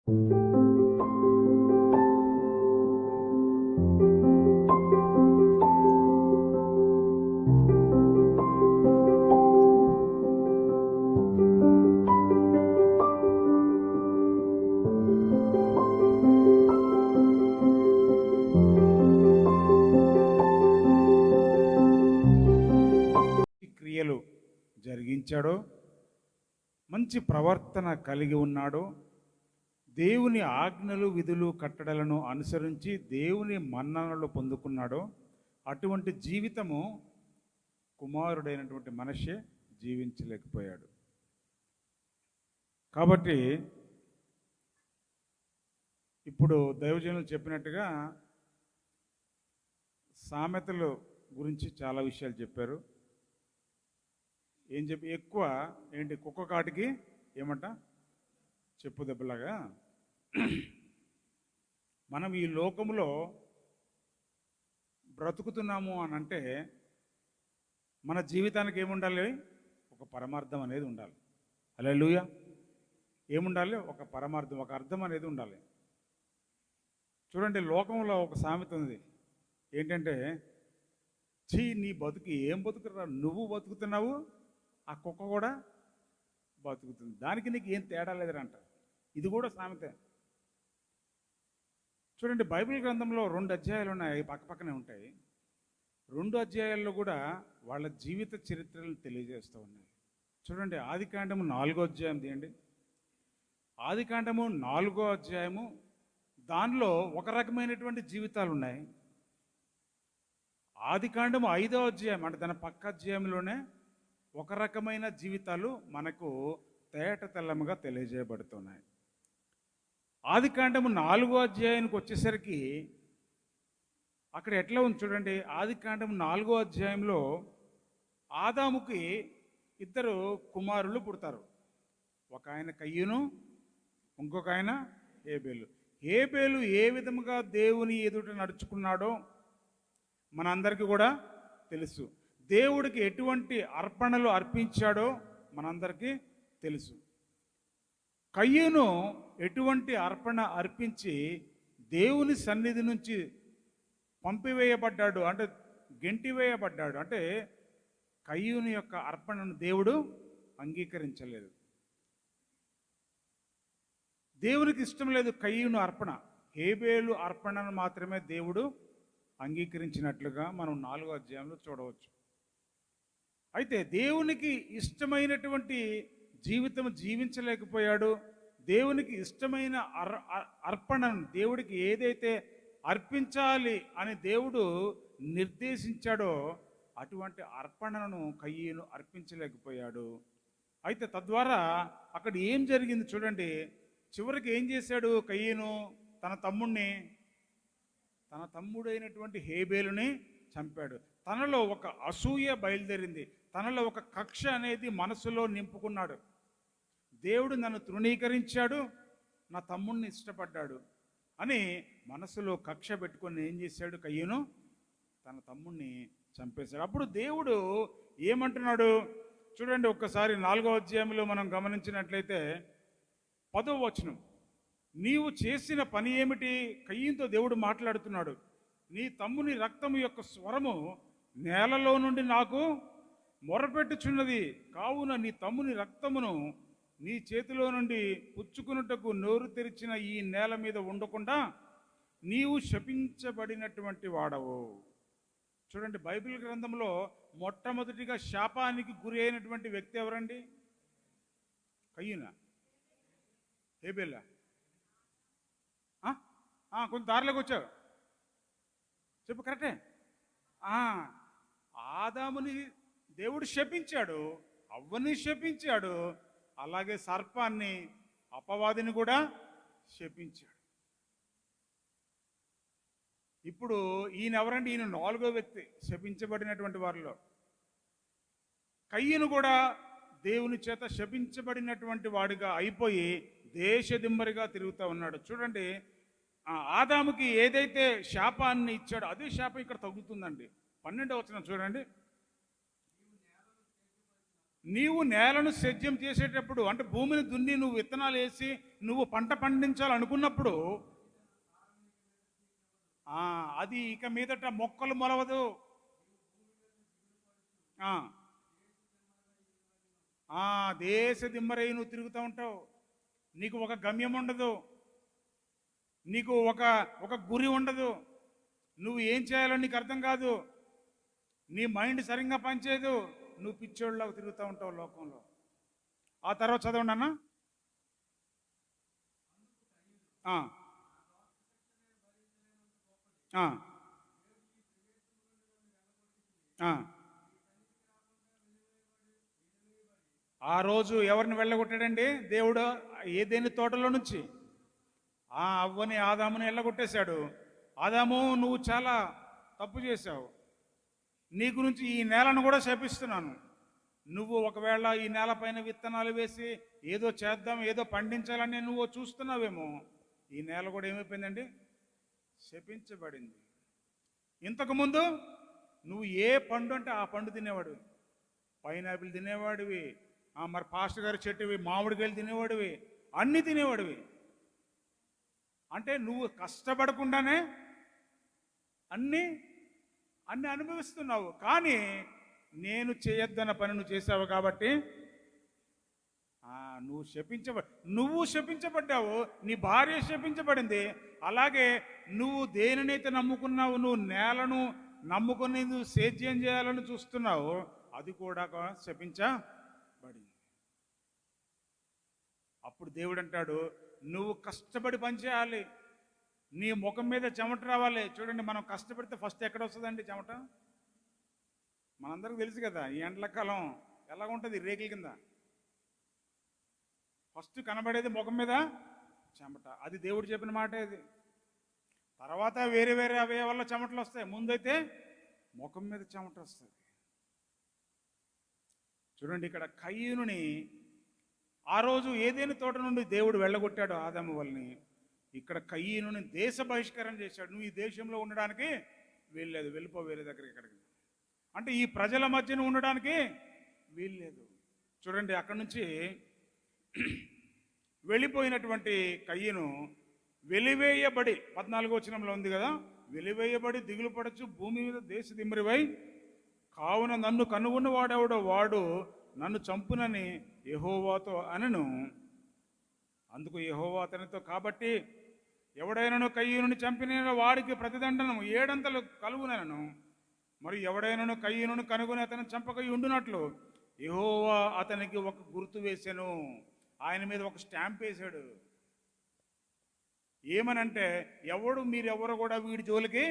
క్రియలు జరిగించాడో, మంచి ప్రవర్తన కలిగి ఉన్నాడో, దేవుని ఆజ్ఞలు విధులు కట్టడలను అనుసరించి దేవుని మన్ననలు పొందుకున్నాడో అటువంటి జీవితము కుమారుడైనటువంటి మనిషే జీవించలేకపోయాడు. కాబట్టి ఇప్పుడు దైవజనులు చెప్పినట్టుగా సామెతలు గురించి చాలా విషయాలు చెప్పారు. ఏం చెప్పి ఎక్కువ ఏంటి కుక్క కాటికి ఏమంట చెప్పు దెబ్బలాగా మనం ఈ లోకములో బ్రతుకుతున్నాము అని అంటే మన జీవితానికి ఏముండాలి? ఒక పరమార్థం అనేది ఉండాలి. హల్లెలూయా. ఏముండాలి? ఒక పరమార్థం, ఒక అర్థం అనేది ఉండాలి. చూడండి, లోకంలో ఒక సామెత ఉంది. ఏంటంటే, చీ నీ బతుకు ఏం బతుకురా, నువ్వు బతుకుతున్నావు, ఆ కుక్క కూడా బతుకుతుంది, దానికి నీకు ఏం తేడా లేదంట. ఇది కూడా సామెతే. చూడండి, బైబిల్ గ్రంథంలో 2 అధ్యాయాలు ఉన్నాయి, పక్కపక్కనే ఉంటాయి. 2 అధ్యాయాల్లో కూడా వాళ్ళ జీవిత చరిత్రలను తెలియజేస్తూ ఉన్నాయి. చూడండి, ఆదికాండము 4వ అధ్యాయం తీయండి. ఆదికాండము 4వ అధ్యాయము, దానిలో ఒక రకమైనటువంటి జీవితాలు ఉన్నాయి. ఆదికాండము 5వ అధ్యాయం అంటే దాని పక్క అధ్యాయంలోనే ఒక రకమైన జీవితాలు మనకు తేట తెల్లముగా తెలియజేయబడుతున్నాయి. ఆదికాండము 4వ అధ్యాయానికి వచ్చేసరికి అక్కడ ఎట్లా ఉంది చూడండి. ఆదికాండము 4వ అధ్యాయంలో ఆదాముకి 2 కుమారులు పుడతారు. ఒక ఆయన కయ్యూను, ఇంకొక ఆయన హేబేలు. హేబేలు ఏ విధముగా దేవుని ఎదుట నడుచుకున్నాడో మనందరికీ కూడా తెలుసు. దేవుడికి ఎటువంటి అర్పణలు అర్పించాడో మనందరికీ తెలుసు. కయ్యూను ఎటువంటి అర్పణ అర్పించి దేవుని సన్నిధి నుంచి పంపివేయబడ్డాడు, అంటే గెంటివేయబడ్డాడు. అంటే కయ్యూను యొక్క అర్పణను దేవుడు అంగీకరించలేదు. దేవునికి ఇష్టం లేదు కయ్యూను అర్పణ. హేబేలు అర్పణను మాత్రమే దేవుడు అంగీకరించినట్లుగా మనం 4వ అధ్యాయంలో చూడవచ్చు. అయితే దేవునికి ఇష్టమైనటువంటి జీవితం జీవించలేకపోయాడు. దేవునికి ఇష్టమైన అర్పణను, దేవుడికి ఏదైతే అర్పించాలి అని దేవుడు నిర్దేశించాడో అటువంటి అర్పణను కయ్యూను అర్పించలేకపోయాడు. అయితే తద్వారా అక్కడ ఏం జరిగింది చూడండి. చివరికి ఏం చేశాడు కయ్యూను? తన తమ్ముడైనటువంటి హేబేలుని చంపాడు. తనలో ఒక అసూయ బయలుదేరింది. తనలో ఒక కక్ష అనేది మనసులో నింపుకున్నాడు. దేవుడు నన్ను తృణీకరించాడు, నా తమ్ముడిని ఇష్టపడ్డాడు అని మనసులో కక్ష పెట్టుకొని ఏం చేశాడు కయ్యూను? తన తమ్ముడిని చంపేశాడు. అప్పుడు దేవుడు ఏమంటున్నాడు చూడండి. ఒక్కసారి 4వ అధ్యాయంలో మనం గమనించినట్లయితే 10వ వచనం, నీవు చేసిన పని ఏమిటి? కయ్యూనుతో దేవుడు మాట్లాడుతున్నాడు. నీ తమ్ముని రక్తము యొక్క స్వరము నేలలో నుండి నాకు మొరపెట్టుచున్నది, కావున నీ తమ్ముని రక్తమును నీ చేతిలో నుండి పుచ్చుకున్నటకు నోరు తెరిచిన ఈ నేల మీద ఉండకుండా నీవు శపించబడినటువంటి వాడవు. చూడండి, బైబిల్ గ్రంథంలో మొట్టమొదటిగా శాపానికి గురి అయినటువంటి వ్యక్తి ఎవరండి? కయ్యూనా, హేబేలా? కొంచెం దారిలోకి వచ్చావు, చెప్పు కరెక్టే. ఆదాముని దేవుడు శపించాడు, అవ్వని శపించాడు, అలాగే సర్పాన్ని, అపవాదిని కూడా శపించాడు. ఇప్పుడు ఈయన ఎవరండి? ఈయన 4వ వ్యక్తి శపించబడినటువంటి వారిలో. కయ్యూను కూడా దేవుని చేత శపించబడినటువంటి వాడిగా అయిపోయి దేశదిమ్మరిగా తిరుగుతూ ఉన్నాడు. చూడండి, ఆదాముకి ఏదైతే శాపాన్ని ఇచ్చాడో అదే శాపం ఇక్కడ తగ్గుతుందండి. 12వ వచనం చూడండి. నీవు నేలను సేద్యం చేసేటప్పుడు, అంటే భూమిని దున్ని నువ్వు విత్తనాలు వేసి నువ్వు పంట పండించాలనుకున్నప్పుడు అది ఇక మీదట మొక్కలు మొలవదు. దేశ దిమ్మరై నువ్వు తిరుగుతూ ఉంటావు. నీకు ఒక గమ్యం ఉండదు, నీకు ఒక గురి ఉండదు, నువ్వు ఏం చేయాలో నీకు అర్థం కాదు, నీ మైండ్ సరిగ్గా పనిచేయదు, నువ్వు పిచ్చోళ్ళలాగా తిరుగుతూ ఉంటావు లోకంలో. ఆ తర్వాత చదవండి అన్న. ఆ రోజు ఎవరిని వెళ్ళగొట్టాడండి దేవుడు? ఏదేని తోటలో నుంచి అవ్వని ఆదాముని వెళ్ళగొట్టేశాడు. ఆదాము, నువ్వు చాలా తప్పు చేశావు, నీ గురించి ఈ నేలను కూడా శపిస్తున్నాను. నువ్వు ఒకవేళ ఈ నేలపైన విత్తనాలు వేసి ఏదో చేద్దాం, ఏదో పండించాలని నువ్వు చూస్తున్నావేమో, ఈ నేల కూడా ఏమైపోయిందండి? శపించబడింది. ఇంతకుముందు నువ్వు ఏ పండు అంటే ఆ పండు తినేవాడు. పైనాపిల్ తినేవాడివి, మరి పాస్టర్ గారి చెట్టువి మామిడికాయలు తినేవాడివి, అన్నీ తినేవాడివి. అంటే నువ్వు కష్టపడకుండానే అన్నీ అనుభవిస్తున్నావు. కానీ నేను చేయొద్దన్న పని నువ్వు చేసావు కాబట్టి నువ్వు శపించబడ్డావు, నీ భార్య శపించబడింది. అలాగే నువ్వు దేనినైతే నమ్ముకున్నావు, నువ్వు నేలను నమ్ముకుని నువ్వు సేద్యం చేయాలని చూస్తున్నావు, అది కూడా శపించబడింది. అప్పుడు దేవుడు అంటాడు, నువ్వు కష్టపడి పనిచేయాలి, నీ ముఖం మీద చెమట రావాలి. చూడండి, మనం కష్టపడితే ఫస్ట్ ఎక్కడ వస్తుందండి చెమట? మనందరికీ తెలుసు కదా, ఈ ఎండలకాలం ఎలాగ ఉంటుంది, రేకుల కింద ఫస్ట్ కనబడేది ముఖం మీద చెమట. అది దేవుడు చెప్పిన మాట. ఇది తర్వాత వేరే వేరే అవయవాల్లో చెమటలు వస్తాయి, ముందైతే ముఖం మీద చెమట వస్తుంది. చూడండి, ఇక్కడ కయ్యూనుని ఆ రోజు ఏదేని తోట నుండి దేవుడు వెళ్ళగొట్టాడు ఆదాము వల్ని. ఇక్కడ కయ్యూనుని దేశ బహిష్కరణ చేశాడు. నువ్వు ఈ దేశంలో ఉండడానికి వీల్లేదు, వెళ్ళిపో వేరే దగ్గరికి. ఇక్కడికి అంటే ఈ ప్రజల మధ్యన ఉండడానికి వీల్లేదు. చూడండి, అక్కడి నుంచి వెళ్ళిపోయినటువంటి కయ్యను వెలివేయబడి 14వ వచనంలో ఉంది కదా, వెలివేయబడి దిగులు పడచ్చు భూమి మీద దేశ దిమ్మరివై, కావున నన్ను కనుగొన్నవాడెవడో వాడు నన్ను చంపునని యెహోవాతో అనెను. అందుకు యెహోవా అతనితో, కాబట్టి ఎవడైనాను కయ్యూనుని చంపిన వాడికి ప్రతిదండనము 7 అంతలు కలుగునను. మరి ఎవడైనాను కయ్యూనుని కనుగొని అతను చంపక ఉండునట్లు యెహోవా అతనికి ఒక గుర్తు వేసెను. ఆయన మీద ఒక స్టాంప్ వేశాడు. ఏమనంటే, మీరెవరు కూడా వీడి జోలికి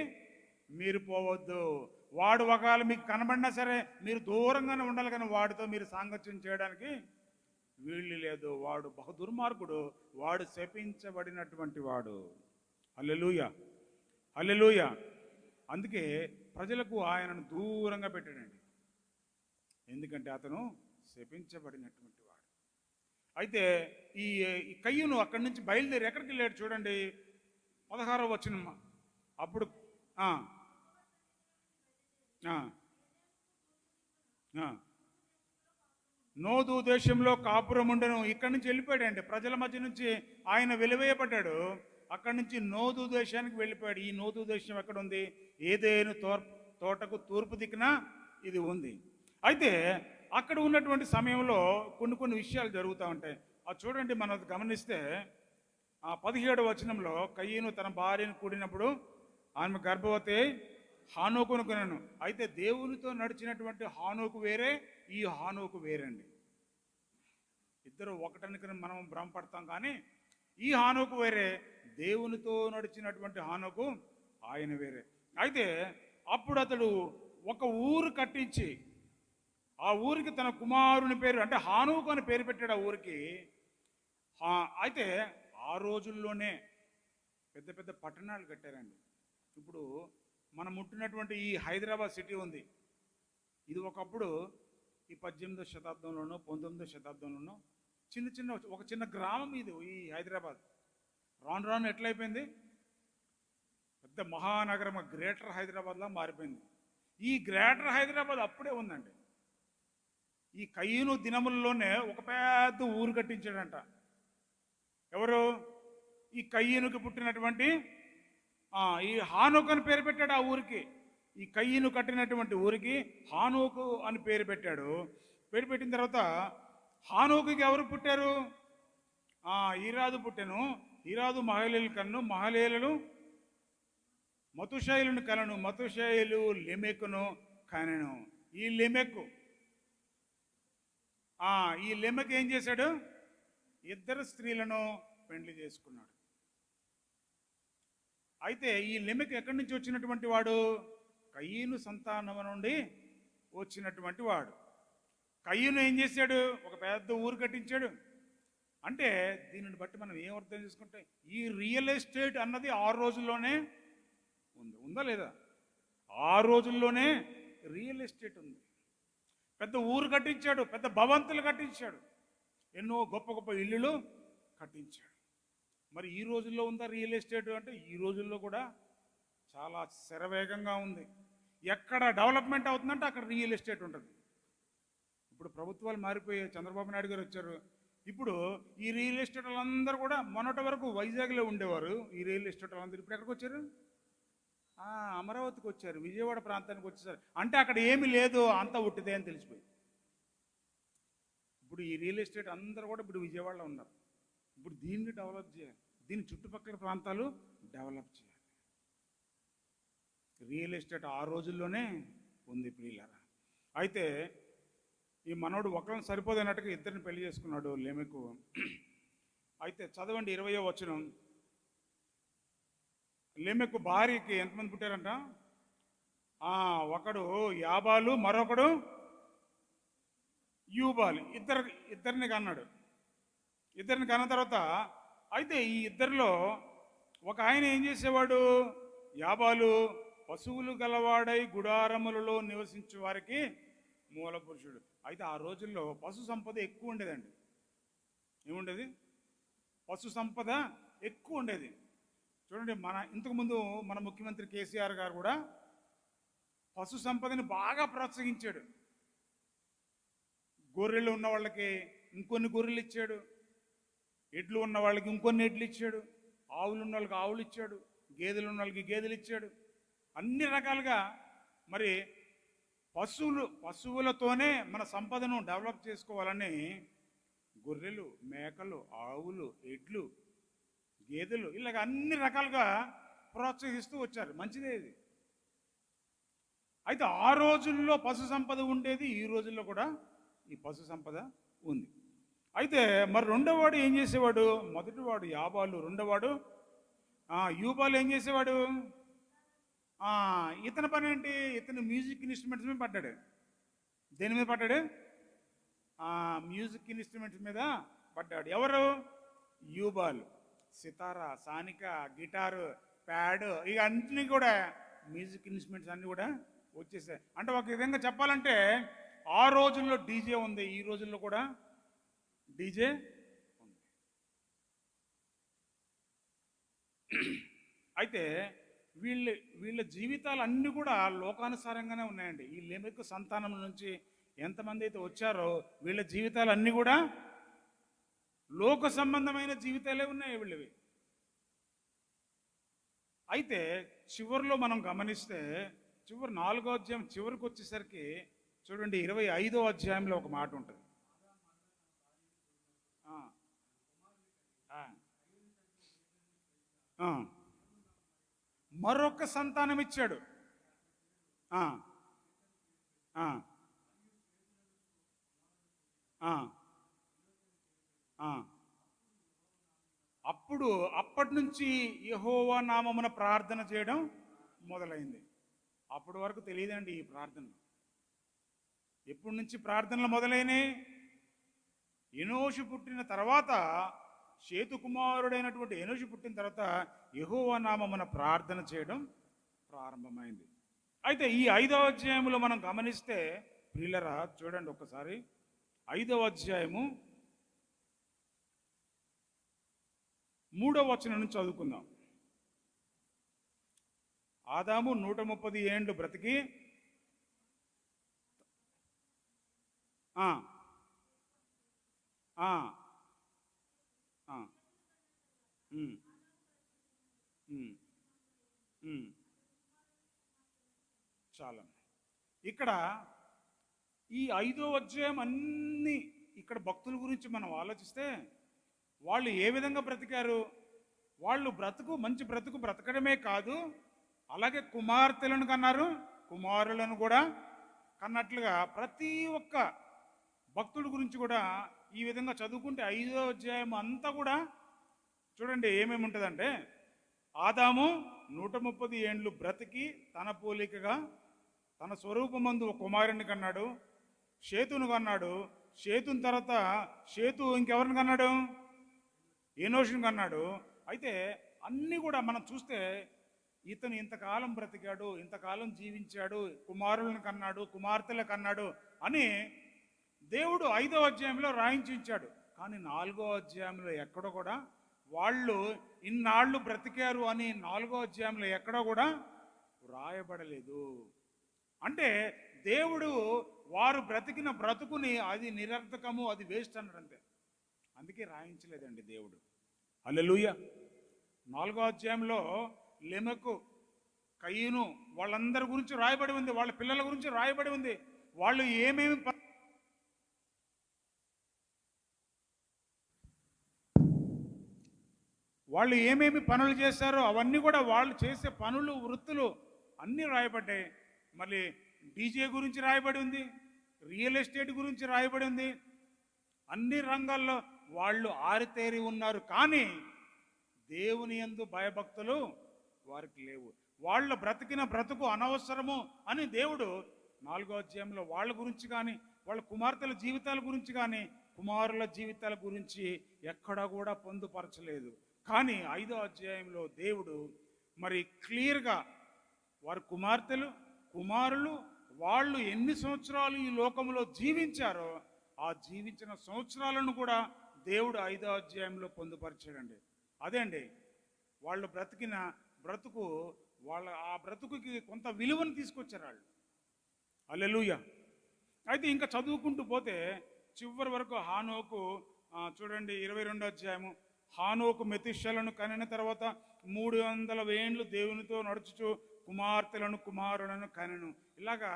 మీరు పోవద్దు. వాడు ఒకవేళ మీకు కనబడినా సరే మీరు దూరంగానే ఉండాలి, కానీ వాడితో మీరు సాంగత్యం చేయడానికి వీళ్ళు లేదు. వాడు బహు దుర్మార్గుడు, వాడు శపించబడినటువంటి వాడు. హల్లెలూయా, హల్లెలూయా. అందుకే ప్రజలకు ఆయనను దూరంగా పెట్టాడండి, ఎందుకంటే అతను శపించబడినటువంటి వాడు. అయితే ఈ కయ్యూను అక్కడి నుంచి బయలుదేరి ఎక్కడికి వెళ్ళాడు చూడండి, 16వ వచనం. అప్పుడు నోదు దేశంలో కాపురం ఉండను. ఇక్కడి నుంచి వెళ్ళిపోయాడండి, ప్రజల మధ్య నుంచి ఆయన వెలివేయబడ్డాడు. అక్కడి నుంచి నోదు దేశానికి వెళ్ళిపోయాడు. ఈ నోదు దేశం ఎక్కడ ఉంది? ఏదేను తోటకు తూర్పు దిక్కున ఇది ఉంది. అయితే అక్కడ ఉన్నటువంటి సమయంలో కొన్ని విషయాలు జరుగుతూ ఉంటాయి. అది చూడండి, మనం గమనిస్తే 17వ వచనంలో కయ్యూను తన భార్యను కూడినప్పుడు ఆమె గర్భవతి హానోకును కొనెను. అయితే దేవునితో నడిచినటువంటి హానోకు వేరే, ఈ హానోకు వేరండి. ఇద్దరు ఒకటనుకుని మనం భ్రమపడతాం, కానీ ఈ హానోకు వేరే, దేవునితో నడిచినటువంటి హానోకు ఆయన వేరే. అయితే అప్పుడు అతడు ఒక ఊరు కట్టించి ఆ ఊరికి తన కుమారుని పేరు, అంటే హానోకు అని పేరు పెట్టాడు ఆ ఊరికి. అయితే ఆ రోజుల్లోనే పెద్ద పెద్ద పట్టణాలు కట్టారండి. ఇప్పుడు మనం ఉంటున్నటువంటి ఈ హైదరాబాద్ సిటీ ఉంది, ఇది ఒకప్పుడు ఈ 18వ శతాబ్దంలోనో 19వ శతాబ్దంలోనో ఒక చిన్న గ్రామం ఇది ఈ హైదరాబాద్. రాను రాను ఎట్లయిపోయింది, పెద్ద మహానగరం, గ్రేటర్ హైదరాబాద్లా మారిపోయింది. ఈ గ్రేటర్ హైదరాబాద్ అప్పుడే ఉందండి. ఈ కయ్యూను దినములలోనే ఒక పెద్ద ఊరు కట్టించాడంట. ఎవరు? ఈ కయ్యూనుకి పుట్టినటువంటి ఈ హానోకు అని పేరు పెట్టాడు ఆ ఊరికి. ఈ కయ్యూను కట్టినటువంటి ఊరికి హానోకు అని పేరు పెట్టాడు. పేరు పెట్టిన తర్వాత హానోకుకి ఎవరు పుట్టారు? ఈరాదు పుట్టెను. ఈరాదు మహలేలు కన్ను, మహలేలు మతుషాయిలను కనను, మతుషాయిలు లెమెకును కనెను. ఈ లెమెకు ఏం చేశాడు? 2 స్త్రీలను పెండ్లి చేసుకున్నాడు. అయితే ఈ లెమెకు ఎక్కడి నుంచి వచ్చినటువంటి వాడు? కయ్యూను సంతానం నుండి వచ్చినటువంటి వాడు. కయ్యూను ఏం చేశాడు? ఒక పెద్ద ఊరు కట్టించాడు. అంటే దీనిని బట్టి మనం ఏం అర్థం చేసుకుంటే, ఈ రియల్ ఎస్టేట్ అన్నది ఆ రోజుల్లోనే ఉందా లేదా? ఆ రోజుల్లోనే రియల్ ఎస్టేట్ ఉంది. పెద్ద ఊరు కట్టించాడు, పెద్ద భవంతులు కట్టించాడు, ఎన్నో గొప్ప గొప్ప ఇల్లులు కట్టించాడు. మరి ఈ రోజుల్లో ఉందా రియల్ ఎస్టేట్ అంటే? ఈ రోజుల్లో కూడా చాలా శరవేగంగా ఉంది. ఎక్కడ డెవలప్మెంట్ అవుతుందంటే అక్కడ రియల్ ఎస్టేట్ ఉంటుంది. ఇప్పుడు ప్రభుత్వాలు మారిపోయాయి, చంద్రబాబు నాయుడు గారు వచ్చారు. ఇప్పుడు ఈ రియల్ ఎస్టేట్ వాళ్ళందరూ కూడా మొన్నటి వరకు వైజాగ్లో ఉండేవారు. ఈ రియల్ ఎస్టేట్ వాళ్ళందరూ ఇప్పుడు ఎక్కడికి వచ్చారు? అమరావతికి వచ్చారు, విజయవాడ ప్రాంతానికి వచ్చేసారు. అంటే అక్కడ ఏమీ లేదు, అంతా ఉట్టిదే అని తెలిసిపోయింది. ఇప్పుడు ఈ రియల్ ఎస్టేట్ అందరూ కూడా ఇప్పుడు విజయవాడలో ఉన్నారు. ఇప్పుడు దీన్ని డెవలప్ చేయాలి, దీని చుట్టుపక్కల ప్రాంతాలు డెవలప్ చేయాలి. రియల్ ఎస్టేట్ ఆ రోజుల్లోనే ఉంది ప్రియులారా. అయితే ఈ మనోడు ఒకరిని సరిపోదన్నట్టుగా 2 పెళ్లి చేసుకున్నాడు లెమెకు. అయితే చదవండి 20వ వచనం. లెమెకు భార్యకి ఎంతమంది పుట్టారంట? ఒకడు యాబాలు, మరొకడు యూబాలు. ఇద్దరిని కన్నాడు. ఇద్దరిని కన్న తర్వాత అయితే ఈ ఇద్దరిలో ఒక ఆయన ఏం చేసేవాడు? యాబాలు పశువులు గలవాడై గుడారములలో నివసించే వారికి మూల పురుషుడు. అయితే ఆ రోజుల్లో పశు సంపద ఎక్కువ ఉండేదండి. ఏముండేది? పశు సంపద ఎక్కువ ఉండేది. చూడండి, ఇంతకుముందు మన ముఖ్యమంత్రి కేసీఆర్ గారు కూడా పశు సంపదని బాగా ప్రోత్సహించాడు. గొర్రెలు ఉన్న వాళ్ళకి ఇంకొన్ని గొర్రెలు ఇచ్చాడు, ఎడ్లు ఉన్న వాళ్ళకి ఇంకొన్ని ఎడ్లు ఇచ్చాడు, ఆవులు ఉన్న వాళ్ళకి ఆవులు ఇచ్చాడు, గేదెలు ఉన్న వాళ్ళకి గేదెలు ఇచ్చాడు. అన్ని రకాలుగా మరి పశువులతోనే మన సంపదను డెవలప్ చేసుకోవాలని గొర్రెలు, మేకలు, ఆవులు, ఎడ్లు, గేదెలు ఇలాగ అన్ని రకాలుగా ప్రోత్సహిస్తూ వచ్చారు. మంచిదే ఇది. అయితే ఆ రోజుల్లో పశు సంపద ఉండేది, ఈ రోజుల్లో కూడా ఈ పశు సంపద ఉంది. అయితే మరి రెండోవాడు ఏం చేసేవాడు? మొదటివాడు యాబాలు, రెండోవాడు యూబాలు ఏం చేసేవాడు? ఇతని పని ఏంటి? ఇతను మ్యూజిక్ ఇన్స్ట్రుమెంట్స్ మీద పడ్డాడు. దేని మీద పడ్డాడు? మ్యూజిక్ ఇన్స్ట్రుమెంట్స్ మీద పడ్డాడు. ఎవరు? యూబాలు. సితారా, సానిక, గిటారు, ప్యాడ్ ఇక అన్నింటినీ కూడా మ్యూజిక్ ఇన్స్ట్రుమెంట్స్ అన్నీ కూడా వచ్చేసాయి. అంటే ఒక విధంగా చెప్పాలంటే ఆ రోజుల్లో డీజే ఉంది, ఈ రోజుల్లో కూడా డీజే ఉంది. అయితే వీళ్ళ జీవితాలు అన్నీ కూడా లోకానుసారంగానే ఉన్నాయండి. ఈ లెమెకు సంతానం నుంచి ఎంతమంది అయితే వచ్చారో వీళ్ళ జీవితాలు అన్నీ కూడా లోక సంబంధమైన జీవితాలే ఉన్నాయి వీళ్ళవి. అయితే చివరిలో మనం గమనిస్తే చివరి 4వ అధ్యాయం చివరికి వచ్చేసరికి చూడండి 25వ అధ్యాయంలో ఒక మాట ఉంటుంది. మరొక సంతానం ఇచ్చాడు. అప్పటి నుంచి యెహోవా నామమున ప్రార్థన చేయడం మొదలైంది. అప్పటి వరకు తెలియదండి ఈ ప్రార్థన. ఎప్పటి నుంచి ప్రార్థనలు మొదలైనవి? ఎనోషు పుట్టిన తర్వాత, షేతు కుమారుడైనటువంటి ఎనోషు పుట్టిన తర్వాత యెహోవా నామమున ప్రార్థన చేయడం ప్రారంభమైంది. అయితే ఈ 5వ అధ్యాయంలో మనం గమనిస్తే ప్రియులరా చూడండి ఒక్కసారి 5వ అధ్యాయము 3వ వచనం నుంచి చదువుకుందాం. ఆదాము 130 ఏండ్లు బ్రతికి ఆ, ఆ, ఆ, ఉమ్, ఉమ్, ఉమ్, చాలా. ఇక్కడ ఈ 5వ అధ్యాయం అన్ని ఇక్కడ భక్తుల గురించి మనం ఆలోచిస్తే వాళ్ళు ఏ విధంగా బ్రతికారు, వాళ్ళు మంచి బ్రతుకు బ్రతకడమే కాదు, అలాగే కుమార్తెలను కన్నారు, కుమారులను కూడా కన్నట్లుగా ప్రతి ఒక్క భక్తుడి గురించి కూడా ఈ విధంగా చదువుకుంటే 5వ అధ్యాయం అంతా కూడా చూడండి ఏమేమి ఉంటుందంటే, ఆదాము 130 ఏండ్లు బ్రతికి తన పోలికగా తన స్వరూపమందు ఒక కుమారుని కన్నాడు, షేతును కన్నాడు. షేతుని తర్వాత షేతు ఇంకెవరిని కన్నాడు? ఏనోషుని కన్నాడు. అయితే అన్నీ కూడా మనం చూస్తే ఇతను ఇంతకాలం బ్రతికాడు, ఇంతకాలం జీవించాడు, కుమారులను కన్నాడు, కుమార్తెలు కన్నాడు అని దేవుడు 5వ అధ్యాయంలో రాయించి ఉంచాడు. కానీ 4వ అధ్యాయంలో ఎక్కడో కూడా వాళ్ళు ఇన్నాళ్ళు బ్రతికారు అని 4వ అధ్యాయంలో ఎక్కడో కూడా వ్రాయబడలేదు. అంటే దేవుడు వారు బ్రతికిన బ్రతుకుని అది నిరర్థకము, అది వేస్ట్ అన్నాడు అంతే. అందుకే రాయించలేదండి దేవుడు. హల్లెలూయా. 4వ అధ్యాయంలో లెమెకు, కయ్యూను వాళ్ళందరి గురించి రాయబడి ఉంది, వాళ్ళ పిల్లల గురించి రాయబడి ఉంది. వాళ్ళు ఏమేమి పనులు చేశారో అవన్నీ కూడా వాళ్ళు చేసే పనులు, వృత్తులు అన్నీ రాయబడ్డాయి. మళ్ళీ డీజే గురించి రాయబడి ఉంది, రియల్ ఎస్టేట్ గురించి రాయబడి ఉంది. అన్ని రంగాల్లో వాళ్ళు ఆరితేరి ఉన్నారు. కానీ దేవుని యందు భయభక్తులు వారికి లేవు. వాళ్ళ బ్రతికిన బ్రతుకు అనవసరము అని దేవుడు 4వ అధ్యాయంలో వాళ్ళ గురించి కానీ, వాళ్ళ కుమార్తెల జీవితాల గురించి కానీ, కుమారుల జీవితాల గురించి ఎక్కడా కూడా పొందుపరచలేదు. కానీ 5వ అధ్యాయంలో దేవుడు మరి క్లియర్గా వారి కుమార్తెలు, కుమారులు వాళ్ళు ఎన్ని సంవత్సరాలు ఈ లోకంలో జీవించారో ఆ జీవించిన సంవత్సరాలను కూడా దేవుడు 5వ అధ్యాయంలో పొందుపరిచాడండి. అదే అండి వాళ్ళు బ్రతికిన బ్రతుకు, ఆ బ్రతుకుకి కొంత విలువను తీసుకొచ్చారు వాళ్ళు. హల్లెలూయా. అయితే ఇంకా చదువుకుంటూ పోతే చివరి వరకు హానోకు చూడండి 22వ అధ్యాయము. హానోకు మెతుషెలను కనిన తర్వాత 300 ఏండ్లు దేవునితో నడుచుచు కుమార్తెలను కుమారులను కనెను. ఇలాగా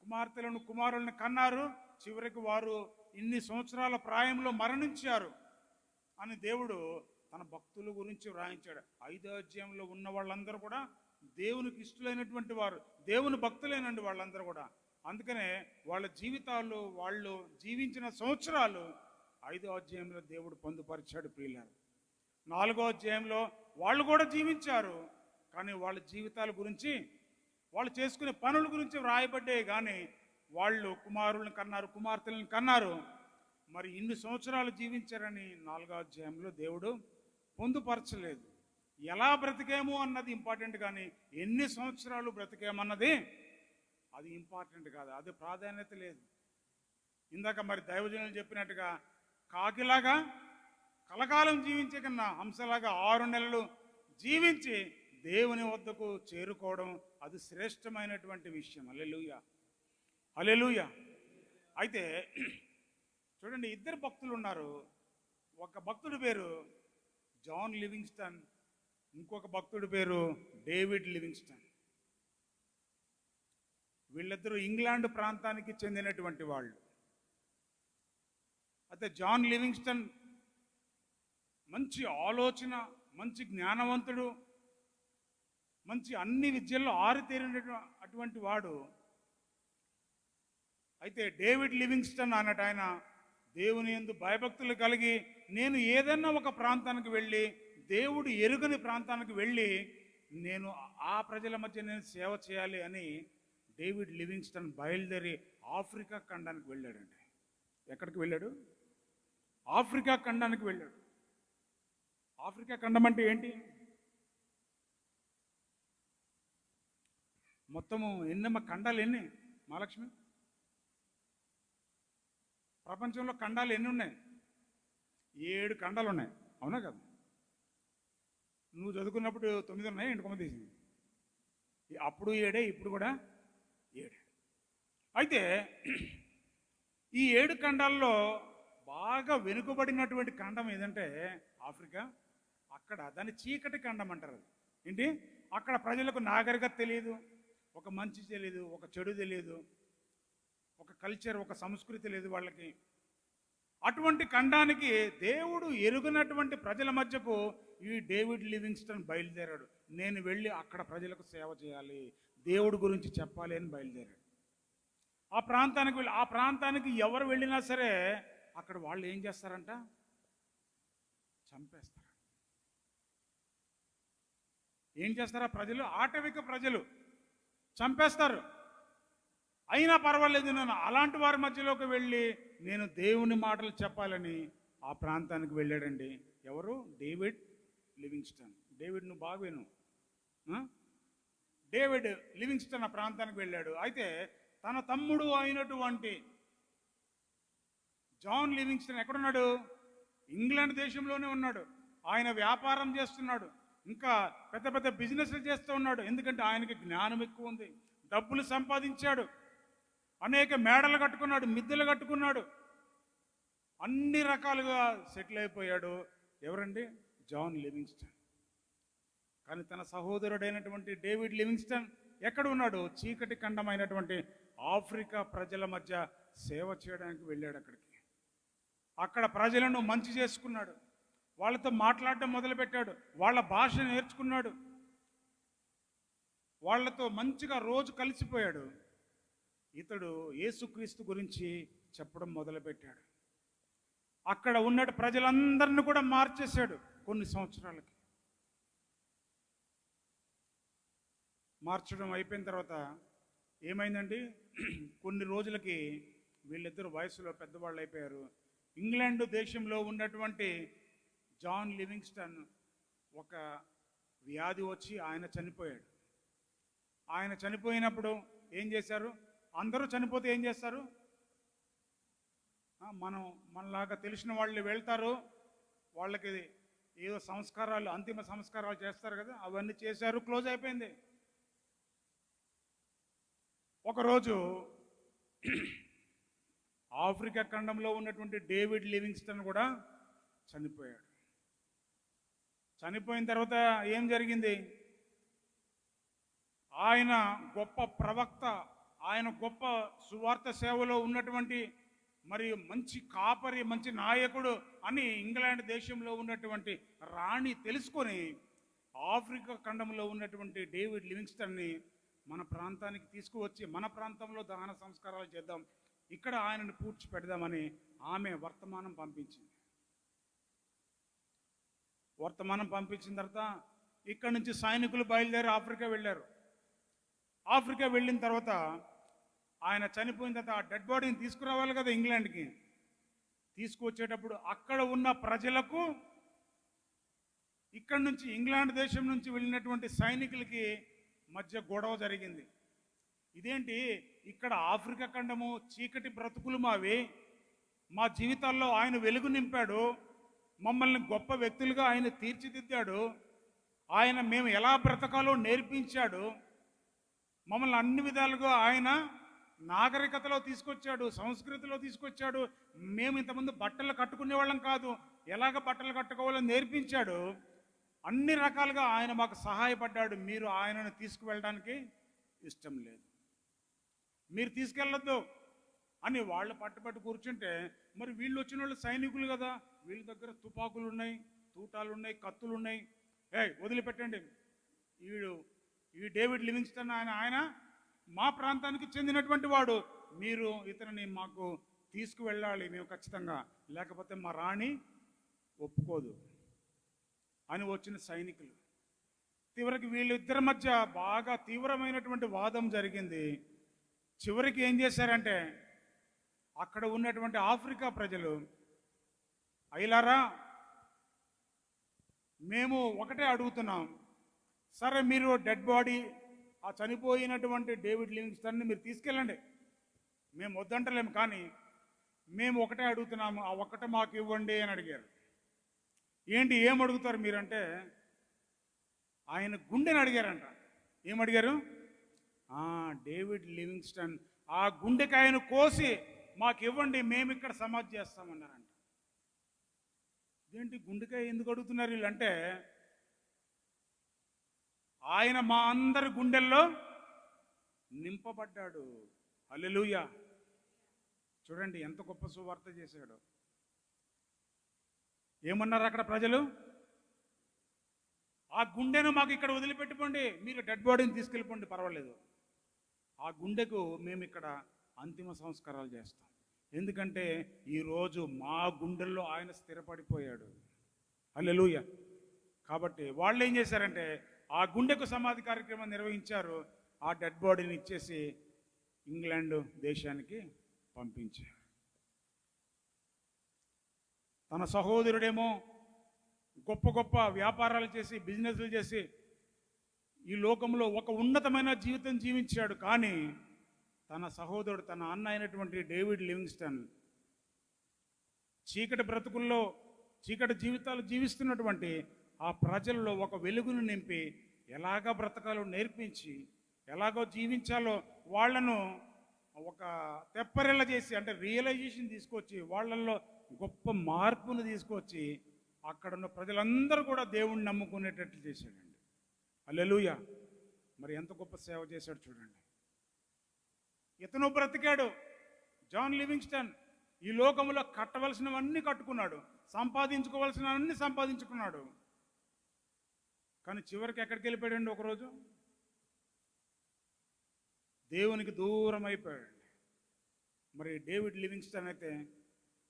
కుమార్తెలను కుమారులను కన్నారు. చివరికి వారు ఇన్ని సంవత్సరాల ప్రాయంలో మరణించారు అని దేవుడు తన భక్తుల గురించి వ్రాయించాడు. 5వ అధ్యాయంలో ఉన్న వాళ్ళందరూ కూడా దేవునికి ఇష్టలైనటువంటి వారు, దేవుని భక్తులైనండి వాళ్ళందరూ కూడా. అందుకనే వాళ్ళ జీవితాలు, వాళ్ళు జీవించిన సంవత్సరాలు 5వ అధ్యాయంలో దేవుడు పొందుపరిచాడు ప్రియులారా. 4వ అధ్యాయంలో వాళ్ళు కూడా జీవించారు, కానీ వాళ్ళ జీవితాల గురించి, వాళ్ళు చేసుకునే పనుల గురించి వ్రాయబడ్డాయి. కానీ వాళ్ళు కుమారులను కన్నారు, కుమార్తెలను కన్నారు. మరి ఇన్ని సంవత్సరాలు జీవించారని 4వ అధ్యాయంలో దేవుడు పొందుపరచలేదు. ఎలా బ్రతికేమో అన్నది ఇంపార్టెంట్, కానీ ఎన్ని సంవత్సరాలు బ్రతికేమన్నది అది ఇంపార్టెంట్ కాదు, అది ప్రాధాన్యత లేదు. ఇందాక మరి దైవజనులు చెప్పినట్టుగా కాకిలాగా కలకాలం జీవించే కన్నా హంసలాగా 6 నెలలు జీవించి దేవుని వద్దకు చేరుకోవడం అది శ్రేష్టమైనటువంటి విషయం. హల్లెలూయా, హల్లెలూయా. అయితే చూడండి, 2 భక్తులు ఉన్నారు. ఒక భక్తుడి పేరు జాన్ లివింగ్స్టన్, ఇంకొక భక్తుడి పేరు డేవిడ్ లివింగ్స్టన్. వీళ్ళిద్దరూ ఇంగ్లాండ్ ప్రాంతానికి చెందినటువంటి వాళ్ళు. అయితే జాన్ లివింగ్స్టన్ మంచి ఆలోచన, మంచి జ్ఞానవంతుడు, మంచి అన్ని విద్యల్లో ఆరితేరిన అటువంటి వాడు. అయితే డేవిడ్ లివింగ్స్టన్ అన్నట్టు ఆయన దేవుని యందు భయభక్తులు కలిగి, నేను ఏదన్నా ఒక ప్రాంతానికి వెళ్ళి, దేవుడు ఎరుగని ప్రాంతానికి వెళ్ళి నేను ఆ ప్రజల మధ్య నేను సేవ చేయాలి అని డేవిడ్ లివింగ్స్టన్ బయలుదేరి ఆఫ్రికా ఖండానికి వెళ్ళాడండి. ఎక్కడికి వెళ్ళాడు? ఆఫ్రికా ఖండానికి వెళ్ళాడు. ఆఫ్రికా ఖండం అంటే ఏంటి? మొత్తము ఎన్నమ్మ ఖండాలు ఎన్ని మహాలక్ష్మి? ప్రపంచంలో ఖండాలు ఎన్ని ఉన్నాయి? 7 ఖండాలు ఉన్నాయి, అవునా కదా? నువ్వు చదువుకున్నప్పుడు 9 ఉన్నాయి, ఇంటి కొమ్మ తీసింది. అప్పుడు 7, ఇప్పుడు కూడా 7. అయితే ఈ 7 ఖండాల్లో బాగా వెనుకబడినటువంటి ఖండం ఏదంటే ఆఫ్రికా. అక్కడ దాన్ని చీకటి ఖండం అంటారు. ఏంటి, అక్కడ ప్రజలకు నాగరికత తెలియదు, ఒక మంచి తెలియదు, ఒక చెడు తెలియదు, ఒక కల్చర్, ఒక సంస్కృతి లేదు వాళ్ళకి. అటువంటి ఖండానికి దేవుడు ఎరుగనటువంటి ప్రజల మధ్యకు ఈ డేవిడ్ లివింగ్స్టన్ బయలుదేరాడు. నేను వెళ్ళి అక్కడ ప్రజలకు సేవ చేయాలి, దేవుడి గురించి చెప్పాలి అని బయలుదేరాడు. ఆ ప్రాంతానికి ఎవరు వెళ్ళినా సరే అక్కడ వాళ్ళు ఏం చేస్తారంట, చంపేస్తారు. ఏం చేస్తారా ప్రజలు, ఆటవిక ప్రజలు చంపేస్తారు. అయినా పర్వాలేదు, నేను అలాంటి వారి మధ్యలోకి వెళ్ళి నేను దేవుని మాటలు చెప్పాలని ఆ ప్రాంతానికి వెళ్ళాడండి. ఎవరు, డేవిడ్ లివింగ్స్టన్. డేవిడ్, నువ్వు బాగా విను. డేవిడ్ లివింగ్స్టన్ ఆ ప్రాంతానికి వెళ్ళాడు. అయితే తన తమ్ముడు అయినటువంటి జాన్ లివింగ్స్టన్ ఎక్కడున్నాడు, ఇంగ్లాండ్ దేశంలోనే ఉన్నాడు. ఆయన వ్యాపారం చేస్తున్నాడు, ఇంకా పెద్ద పెద్ద బిజినెస్లు చేస్తూ ఉన్నాడు. ఎందుకంటే ఆయనకి జ్ఞానం ఎక్కువ ఉంది, డబ్బులు సంపాదించాడు, అనేక మేడలు కట్టుకున్నాడు, మిద్దెలు కట్టుకున్నాడు, అన్ని రకాలుగా సెటిల్ అయిపోయాడు. ఎవరండి, జాన్ లివింగ్స్టన్. కానీ తన సహోదరుడైనటువంటి డేవిడ్ లివింగ్స్టన్ ఎక్కడ ఉన్నాడు, చీకటి ఖండమైనటువంటి ఆఫ్రికా ప్రజల మధ్య సేవ చేయడానికి వెళ్ళాడు. అక్కడ ప్రజలను మంచి చేసుకున్నాడు, వాళ్ళతో మాట్లాడడం మొదలుపెట్టాడు, వాళ్ళ భాష నేర్చుకున్నాడు, వాళ్ళతో మంచిగా రోజు కలిసిపోయాడు. ఇతడు యేసుక్రీస్తు గురించి చెప్పడం మొదలుపెట్టాడు. అక్కడ ఉన్న ప్రజలందరిని కూడా మార్చేశాడు. కొన్ని సంవత్సరాలకి మార్చడం అయిపోయిన తర్వాత ఏమైందండి, కొన్ని రోజులకి వీళ్ళిద్దరు వయసులో పెద్దవాళ్ళు అయిపోయారు. ఇంగ్లాండ్ దేశంలో ఉన్నటువంటి జాన్ లివింగ్స్టన్ ఒక వ్యాధి వచ్చి ఆయన చనిపోయాడు. ఆయన చనిపోయినప్పుడు ఏం చేశారు, అందరూ చనిపోతే ఏం చేస్తారు, మనలాగా తెలిసిన వాళ్ళు వెళ్తారు, వాళ్ళకి ఏదో సంస్కారాలు, అంతిమ సంస్కారాలు చేస్తారు కదా, అవన్నీ చేశారు, క్లోజ్ అయిపోయింది. ఒకరోజు ఆఫ్రికా ఖండంలో ఉన్నటువంటి డేవిడ్ లివింగ్స్టన్ కూడా చనిపోయాడు. చనిపోయిన తర్వాత ఏం జరిగింది, ఆయన గొప్ప ప్రవక్త, ఆయన గొప్ప సువార్త సేవలో ఉన్నటువంటి మరి మంచి కాపరి, మంచి నాయకుడు అని ఇంగ్లాండ్ దేశంలో ఉన్నటువంటి రాణి తెలుసుకొని ఆఫ్రికా ఖండంలో ఉన్నటువంటి డేవిడ్ లివింగ్స్టన్ని మన ప్రాంతానికి తీసుకువచ్చి మన ప్రాంతంలో దహన సంస్కారాలు చేద్దాం, ఇక్కడ ఆయనను పూడ్చి పెడదామని ఆమె వర్తమానం పంపించింది. వర్తమానం పంపించిన తర్వాత ఇక్కడ నుంచి సైనికులు బయలుదేరి ఆఫ్రికా వెళ్ళారు. ఆఫ్రికా వెళ్ళిన తర్వాత ఆయన చనిపోయిన తర్వాత ఆ డెడ్ బాడీని తీసుకురావాలి కదా ఇంగ్లాండ్కి. తీసుకువచ్చేటప్పుడు అక్కడ ఉన్న ప్రజలకు, ఇక్కడ నుంచి ఇంగ్లాండ్ దేశం నుంచి వెళ్ళినటువంటి సైనికులకి మధ్య గొడవ జరిగింది. ఇదేంటి, ఇక్కడ ఆఫ్రికా ఖండము చీకటి బ్రతుకులు మావి, మా జీవితాల్లో ఆయన వెలుగు నింపాడు, మమ్మల్ని గొప్ప వ్యక్తులుగా ఆయన తీర్చిదిద్దాడు, ఆయన మేము ఎలా బ్రతకాలో నేర్పించాడు, మమ్మల్ని అన్ని విధాలుగా ఆయన నాగరికతలో తీసుకొచ్చాడు, సంస్కృతిలో తీసుకొచ్చాడు, మేము ఇంతకుముందు బట్టలు కట్టుకునే వాళ్ళం కాదు, ఎలాగ బట్టలు కట్టుకోవాలో నేర్పించాడు, అన్ని రకాలుగా ఆయన మాకు సహాయపడ్డాడు, మీరు ఆయనను తీసుకువెళ్ళడానికి ఇష్టం లేదు, మీరు తీసుకెళ్ళొద్దు అని వాళ్ళు పట్టుబట్టి కూర్చుంటే, మరి వీళ్ళు వచ్చిన వాళ్ళు సైనికులు కదా, వీళ్ళ దగ్గర తుపాకులు ఉన్నాయి, తూటాలు ఉన్నాయి, కత్తులు ఉన్నాయి, వదిలిపెట్టండి, ఈ డేవిడ్ లివింగ్స్టన్ ఆయన మా ప్రాంతానికి చెందినటువంటి వాడు, మీరు ఇతనిని మాకు తీసుకువెళ్ళాలి మేము ఖచ్చితంగా, లేకపోతే మా రాణి ఒప్పుకోదు అని వచ్చిన సైనికులు. చివరికి వీళ్ళిద్దరి మధ్య బాగా తీవ్రమైనటువంటి వాదం జరిగింది. చివరికి ఏం చేశారంటే, అక్కడ ఉన్నటువంటి ఆఫ్రికా ప్రజలు, అయ్యలారా మేము ఒకటే అడుగుతున్నాం, సరే మీరు డెడ్ బాడీ, ఆ చనిపోయినటువంటి డేవిడ్ లివింగ్స్టన్ని మీరు తీసుకెళ్ళండి, మేము వద్దంటలేము, కానీ మేము ఒకటే అడుగుతున్నాము, ఆ ఒక్కటే మాకు ఇవ్వండి అని అడిగారు. ఏంటి, ఏం అడుగుతారు మీరంటే, ఆయన గుండెని అడిగారంట. ఏమడిగారు, డేవిడ్ లివింగ్స్టన్ ఆ గుండెకాయను కోసి మాకు ఇవ్వండి, మేము ఇక్కడ సమాధి చేస్తామన్నారంట. ఇదేంటి గుండెకాయ ఎందుకు అడుగుతున్నారు వీళ్ళంటే, ఆయన మా అందరి గుండెల్లో నింపబడ్డాడు. హల్లెలూయా. చూడండి ఎంత గొప్ప సువార్త చేశాడు. ఏమన్నారు అక్కడ ప్రజలు? ఆ గుండెను మాకు ఇక్కడ వదిలిపెట్టుకోండి, మీరు డెడ్ బాడీని తీసుకెళ్ళిపోండి, పర్వాలేదు, ఆ గుండెకు మేము ఇక్కడ అంతిమ సంస్కారాలు చేస్తాం. ఎందుకంటే ఈరోజు మా గుండెల్లో ఆయన స్థిరపడిపోయాడు. హల్లెలూయా. కాబట్టి వాళ్ళు ఏం చేశారంటే ఆ గుండెకు సమాధి కార్యక్రమం నిర్వహించారు. ఆ డెడ్ బాడీని ఇచ్చేసి ఇంగ్లాండ్ దేశానికి పంపించారు. తన సహోదరుడేమో గొప్ప గొప్ప వ్యాపారాలు చేసి, బిజినెస్లు చేసి ఈ లోకంలో ఒక ఉన్నతమైన జీవితం జీవించాడు. కానీ తన సహోదరుడు, తన అన్న అయినటువంటి డేవిడ్ లివింగ్స్టన్ చీకటి బ్రతుకుల్లో చీకటి జీవితాలు జీవిస్తున్నటువంటి ఆ ప్రజల్లో ఒక వెలుగును నింపి ఎలాగ బ్రతకాలో నేర్పించి, ఎలాగో జీవించాలో వాళ్లను ఒక తెప్పరిల్ల చేసి, అంటే రియలైజేషన్ తీసుకొచ్చి వాళ్ళల్లో గొప్ప మార్పును తీసుకొచ్చి అక్కడున్న ప్రజలందరూ కూడా దేవుణ్ణి నమ్ముకునేటట్లు చేశాడండి. హల్లెలూయా. మరి ఎంత గొప్ప సేవ చేశాడు చూడండి. ఇతను బ్రతికాడు. జాన్ లివింగ్స్టన్ ఈ లోకంలో కట్టవలసినవన్నీ కట్టుకున్నాడు, సంపాదించుకోవలసినవన్నీ సంపాదించుకున్నాడు. కానీ చివరికి ఎక్కడికి వెళ్ళిపోయాడండి? ఒకరోజు దేవునికి దూరం అయిపోయాడు. మరి డేవిడ్ లివింగ్స్టన్ అయితే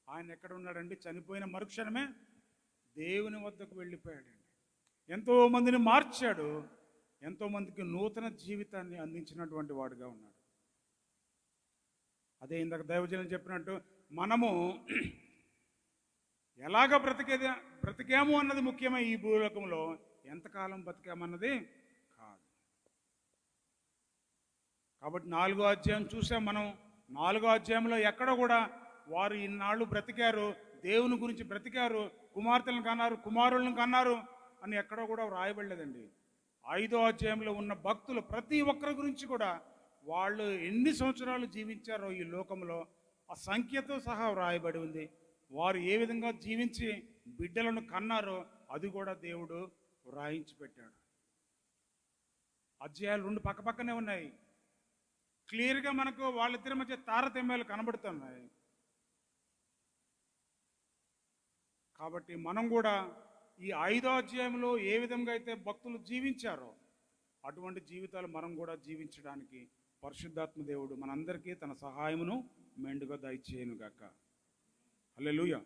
ఆయన ఎక్కడ ఉన్నాడండి? చనిపోయిన మరుక్షణమే దేవుని వద్దకు వెళ్ళిపోయాడండి. ఎంతోమందిని మార్చాడు, ఎంతోమందికి నూతన జీవితాన్ని అందించినటువంటి వాడుగా ఉన్నాడు. అదే ఇందాక దైవజనం చెప్పినట్టు మనము ఎలాగ బ్రతికాము అన్నది ముఖ్యమే. ఈ భూలోకంలో ఎంతకాలం బతికామన్నది కాదు. కాబట్టి 4వ అధ్యాయం చూసాం మనం. 4వ అధ్యాయంలో ఎక్కడ కూడా వారు ఇన్నాళ్ళు బ్రతికారు, దేవుని గురించి బ్రతికారు, కుమార్తెలను కన్నారు, కుమారులను కన్నారు అని ఎక్కడో కూడా వ్రాయబడలేదండి. 5వ అధ్యాయంలో ఉన్న భక్తులు ప్రతి ఒక్కరి గురించి కూడా వాళ్ళు ఎన్ని సంవత్సరాలు జీవించారో ఈ లోకంలో ఆ సంఖ్యతో సహా వ్రాయబడి ఉంది. వారు ఏ విధంగా జీవించి బిడ్డలను కన్నారో అది కూడా దేవుడు వ్రాయించి పెట్టాడు. అధ్యాయాలు 2 పక్కపక్కనే ఉన్నాయి. క్లియర్గా మనకు వాళ్ళిద్దరి మధ్య తారతమ్యాలు కనబడుతున్నాయి. కాబట్టి మనం కూడా ఈ 5వ అధ్యాయంలో ఏ విధంగా అయితే భక్తులు జీవించారో అటువంటి జీవితాలు మనం కూడా జీవించడానికి పరిశుద్ధాత్మ దేవుడు మనందరికీ తన సహాయమును మెండుగా దయచేయునుగాక. హల్లెలూయా.